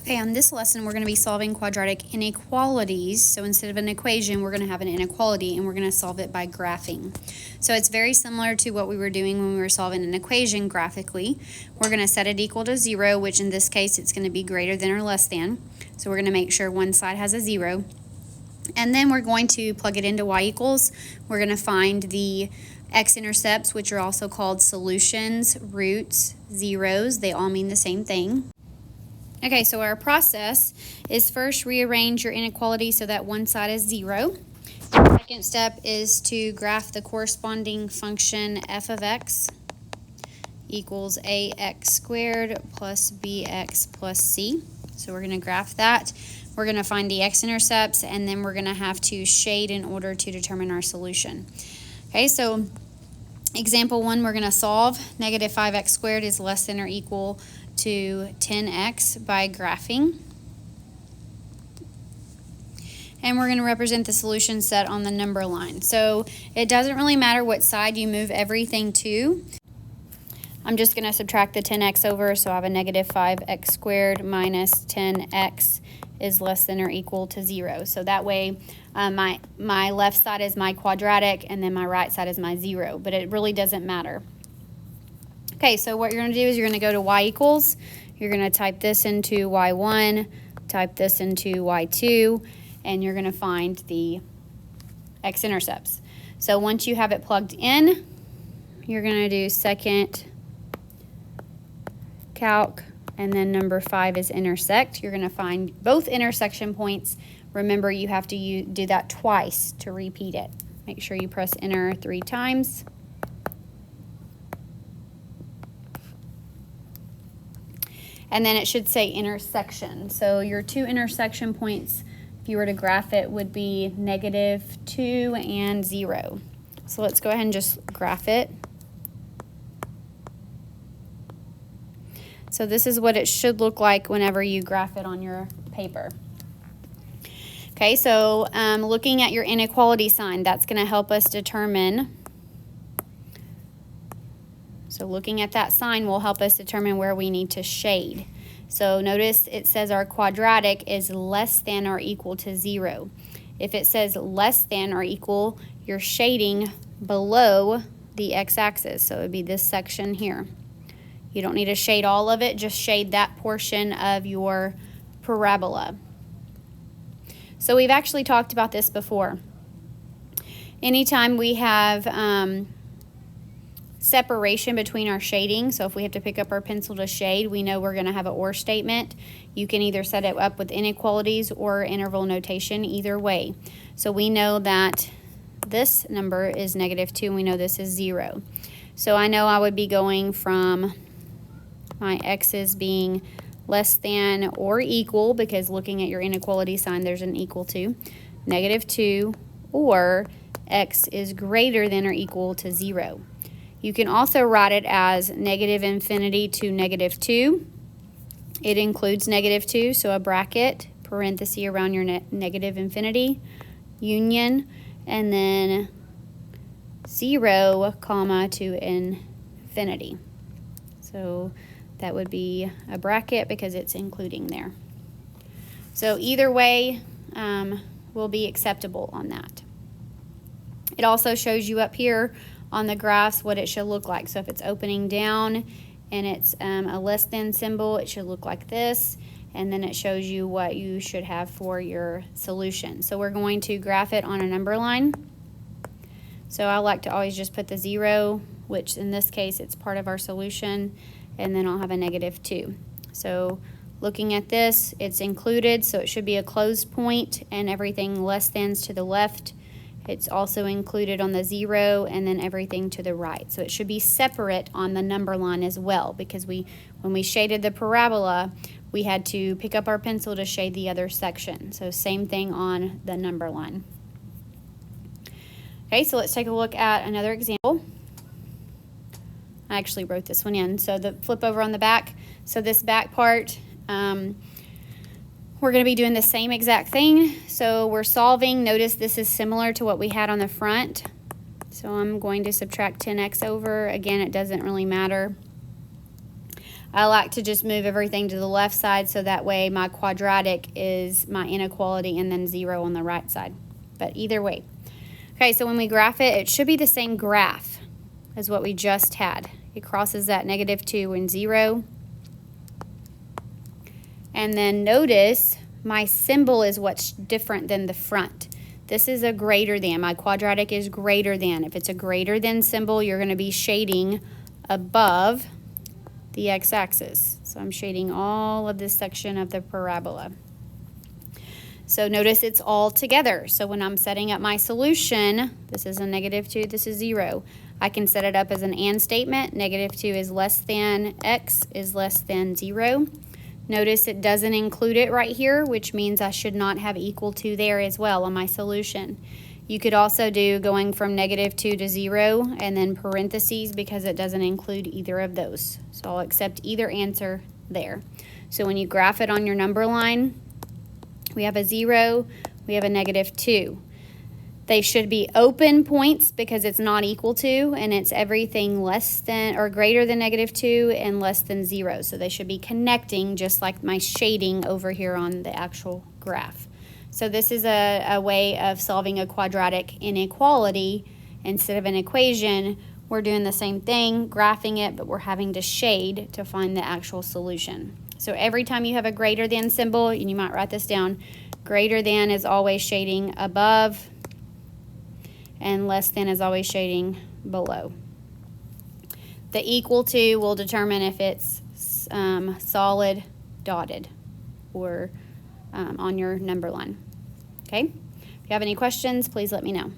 Okay, on this lesson, we're going to be solving quadratic inequalities. So instead of an equation, we're going to have an inequality, and we're going to solve it by graphing. So it's very similar to what we were doing when we were solving an equation graphically. We're going to set it equal to 0, which in this case, it's going to be greater than or less than. So we're going to make sure one side has a 0. And then we're going to plug it into y equals. We're going to find the x-intercepts, which are also called solutions, roots, zeros. They all mean the same thing. Okay, so our process is first rearrange your inequality so that one side is 0. The second step is to graph the corresponding function f of x equals ax squared plus bx plus c. So we're going to graph that. We're going to find the x-intercepts, and then we're going to have to shade in order to determine our solution. Okay, so example 1, we're going to solve negative 5x squared is less than or equal to 10x by graphing. And we're going to represent the solution set on the number line. So it doesn't really matter what side you move everything to. I'm just going to subtract the 10x over, so I have a negative 5x squared minus 10x is less than or equal to 0. So that way my left side is my quadratic, and then my right side is my 0, but it really doesn't matter. Okay, so what you're going to do is you're going to go to y equals. You're going to type this into y1, type this into y2, and you're going to find the x-intercepts. So once you have it plugged in, you're going to do second calc, and then number 5 is intersect. You're going to find both intersection points. Remember, you have to do that twice to repeat it. Make sure you press enter 3 times. And then it should say intersection. So your two intersection points, if you were to graph it, would be negative 2 and 0. So let's go ahead and just graph it. So this is what it should look like whenever you graph it on your paper. Okay, so looking at your inequality sign, that's going to help us determine. So looking at that sign will help us determine where we need to shade. So notice it says our quadratic is less than or equal to 0. If it says less than or equal, you're shading below the x-axis. So it would be this section here. You don't need to shade all of it, just shade that portion of your parabola. So we've actually talked about this before. Anytime we have separation between our shading, so if we have to pick up our pencil to shade, we know we're going to have an or statement. You can either set it up with inequalities or interval notation, either way. So we know that this number is negative 2, and we know this is 0. So I know I would be going from my x's being less than or equal, because looking at your inequality sign, there's an equal to, negative 2, or x is greater than or equal to 0. You can also write it as negative infinity to negative 2. It includes negative 2, so a bracket, parenthesis around your negative infinity, union, and then 0, comma, to infinity. So that would be a bracket because it's including there. So either way will be acceptable on that. It also shows you up here on the graphs what it should look like. So if it's opening down and it's a less than symbol, it should look like this, and then it shows you what you should have for your solution. So we're going to graph it on a number line. So I like to always just put the 0, which in this case it's part of our solution, and then I'll have a negative 2. So looking at this, it's included, so it should be a closed point, and everything less than's to the left. It's also included on the 0, and then everything to the right. So it should be separate on the number line as well, because when we shaded the parabola, we had to pick up our pencil to shade the other section. So same thing on the number line. Okay, so let's take a look at another example. I actually wrote this one in. So the flip over on the back. So this back part, we're going to be doing the same exact thing. So we're solving. Notice this is similar to what we had on the front. So I'm going to subtract 10x over. Again, it doesn't really matter. I like to just move everything to the left side so that way my quadratic is my inequality and then 0 on the right side. But either way. Okay, so when we graph it, it should be the same graph as what we just had. It crosses that -2 and 0. And then notice my symbol is what's different than the front. This is a greater than. My quadratic is greater than. If it's a greater than symbol, you're going to be shading above the x-axis. So I'm shading all of this section of the parabola. So notice it's all together. So when I'm setting up my solution, this is a -2, this is 0. I can set it up as an and statement. -2 is less than, x is less than 0. Notice it doesn't include it right here, which means I should not have equal to there as well on my solution. You could also do going from -2 to 0 and then parentheses because it doesn't include either of those. So I'll accept either answer there. So when you graph it on your number line, we have a 0, we have a -2. They should be open points because it's not equal to, and it's everything less than or greater than -2 and less than 0. So they should be connecting just like my shading over here on the actual graph. So this is a way of solving a quadratic inequality. Instead of an equation, we're doing the same thing, graphing it, but we're having to shade to find the actual solution. So every time you have a greater than symbol, and you might write this down, greater than is always shading above, and less than is always shading below. The equal to will determine if it's solid dotted or on your number line. Okay? If you have any questions, please let me know.